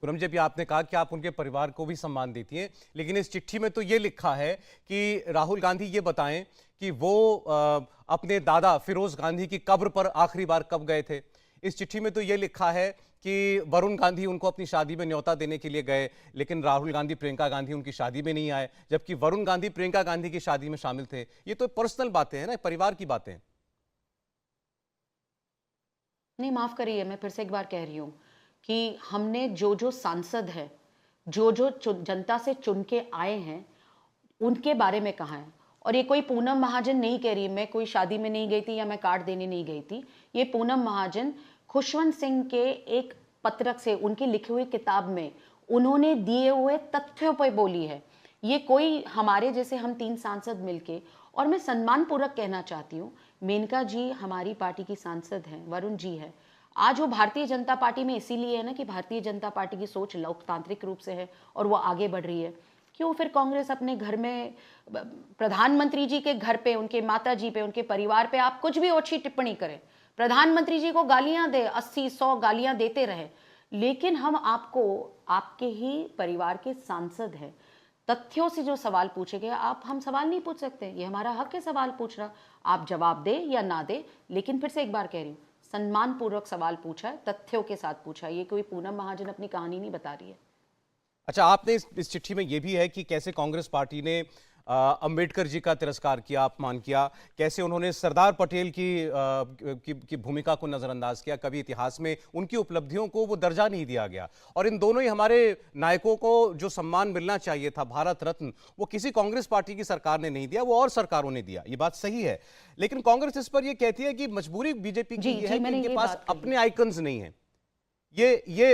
पूनम जी, अभी आपने कहा कि आप उनके परिवार को भी सम्मान देती हैं, लेकिन इस चिट्ठी में तो ये लिखा है कि राहुल गांधी ये बताएं कि वो अपने दादा फिरोज गांधी की कब्र पर आखिरी बार कब गए थे। इस चिट्ठी में तो ये लिखा है कि वरुण गांधी उनको अपनी शादी में न्योता देने के लिए गए, लेकिन राहुल गांधी प्रियंका गांधी उनकी शादी में नहीं आए, जबकि वरुण गांधी प्रियंका गांधी की शादी में शामिल थे। ये तो पर्सनल बातें हैं ना, परिवार की बातें। नहीं, माफ करिए, मैं फिर से एक बार कह रही हूँ कि हमने जो जो सांसद है, जो जो जनता से चुन के आए हैं, उनके बारे में कहा है। और ये कोई पूनम महाजन नहीं कह रही, मैं कोई शादी में नहीं गई थी या मैं कार्ड देने नहीं गई थी। ये पूनम महाजन खुशवंत सिंह के एक पत्रक से, उनकी लिखी हुई किताब में उन्होंने दिए हुए तथ्यों पर बोली है। ये कोई हमारे जैसे हम 3 सांसद मिलके, और मैं सम्मानपूर्वक कहना चाहती हूँ, मेनका जी हमारी पार्टी की सांसद हैं, वरुण जी है। आज वो भारतीय जनता पार्टी में इसीलिए है ना कि भारतीय जनता पार्टी की सोच लोकतांत्रिक रूप से है और वो आगे बढ़ रही है। क्यों फिर कांग्रेस अपने घर में, प्रधानमंत्री जी के घर पे, उनके माता जी पे, उनके परिवार पे आप कुछ भी ओछी टिप्पणी करें, प्रधानमंत्री जी को गालियां दे, 80-100 गालियां देते रहे, लेकिन हम आपको, आपके ही परिवार के सांसद हैं, तथ्यों से जो सवाल पूछे गए, आप हम सवाल नहीं पूछ सकते। ये हमारा हक है सवाल पूछना, आप जवाब दे या ना दे, लेकिन फिर से एक बार कह रही हूँ, सम्मानपूर्वक सवाल पूछा है, तथ्यों के साथ पूछा है। ये कोई पूनम महाजन अपनी कहानी नहीं बता रही है। अच्छा, आपने इस चिट्ठी में यह भी है कि कैसे कांग्रेस पार्टी ने अंबेडकर जी का तिरस्कार किया, अपमान किया, कैसे उन्होंने सरदार पटेल की भूमिका को नजरअंदाज किया, कभी इतिहास में उनकी उपलब्धियों को वो दर्जा नहीं दिया गया। और इन दोनों ही हमारे नायकों को जो सम्मान मिलना चाहिए था, भारत रत्न, वो किसी कांग्रेस पार्टी की सरकार ने नहीं दिया, वो और सरकारों ने दिया। ये बात सही है, लेकिन कांग्रेस इस पर यह कहती है कि मजबूरी बीजेपी की है कि इनके पास अपने आइकन्स नहीं है। ये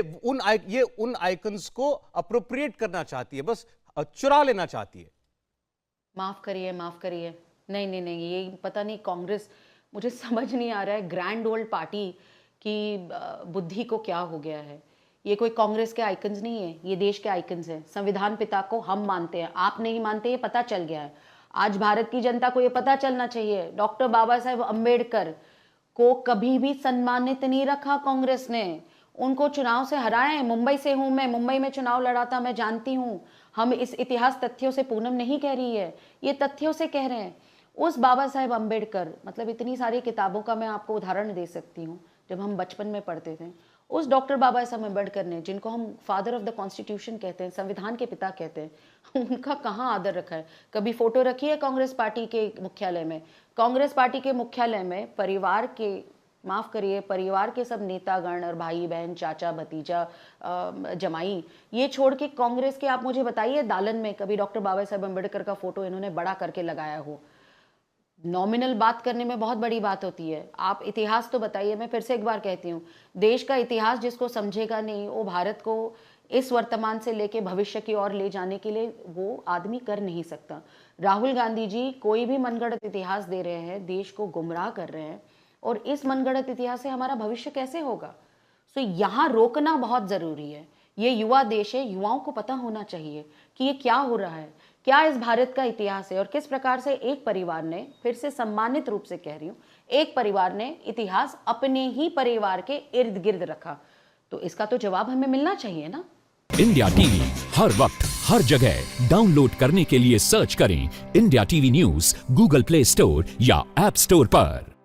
उन आइकन्स को अप्रोप्रिएट करना चाहती है, बस चुरा लेना चाहती है। माफ करिए, माफ करिए, नहीं नहीं नहीं, ये पता नहीं कांग्रेस, मुझे समझ नहीं आ रहा है ग्रैंड ओल्ड पार्टी की बुद्धि को क्या हो गया है। ये कोई कांग्रेस के आइकन्स नहीं है, ये देश के आइकन्स हैं। संविधान पिता को हम मानते हैं, आप नहीं मानते, ये पता चल गया है। आज भारत की जनता को ये पता चलना चाहिए, डॉक्टर बाबा साहेब अम्बेडकर को कभी भी सम्मानित नहीं रखा कांग्रेस ने। उनको चुनाव से हराया है। मुंबई से हूं मैं, मुंबई में चुनाव लड़ा था, मैं जानती हूं। हम इस इतिहास तथ्यों से, पूनम नहीं कह रही है, ये तथ्यों से कह रहे हैं। उस बाबा साहेब अम्बेडकर, मतलब इतनी सारी किताबों का मैं आपको उदाहरण दे सकती हूँ, जब हम बचपन में पढ़ते थे, उस डॉक्टर बाबा साहेब अम्बेडकर ने, जिनको हम फादर ऑफ द कॉन्स्टिट्यूशन कहते हैं, संविधान के पिता कहते हैं, उनका कहाँ आदर रखा है? कभी फोटो रखी है कांग्रेस पार्टी के मुख्यालय में? कांग्रेस पार्टी के मुख्यालय में परिवार के, माफ करिए, परिवार के सब नेतागण और भाई बहन, चाचा भतीजा, जमाई, ये छोड़ के कांग्रेस के आप मुझे बताइए दालन में कभी डॉक्टर बाबा साहेब अम्बेडकर का फोटो इन्होंने बड़ा करके लगाया हो? नॉमिनल बात करने में बहुत बड़ी बात होती है, आप इतिहास तो बताइए। मैं फिर से एक बार कहती हूँ, देश का इतिहास जिसको समझेगा नहीं, वो भारत को इस वर्तमान से लेके भविष्य की ओर ले जाने के लिए वो आदमी कर नहीं सकता। राहुल गांधी जी कोई भी मनगढ़ंत इतिहास दे रहे हैं, देश को गुमराह कर रहे हैं, और इस मनगढ़ंत इतिहास से हमारा भविष्य कैसे होगा? सो यहाँ रोकना बहुत जरूरी है। ये युवा देश है, युवाओं को पता होना चाहिए कि ये क्या हो रहा है, क्या इस भारत का इतिहास है, और किस प्रकार से एक परिवार ने, फिर से सम्मानित रूप से कह रही हूँ, एक परिवार ने इतिहास अपने ही परिवार के इर्द गिर्द रखा। तो इसका तो जवाब हमें मिलना चाहिए ना। इंडिया टीवी हर वक्त हर जगह डाउनलोड करने के लिए सर्च करें India TV news Google play store या ऐप स्टोर पर।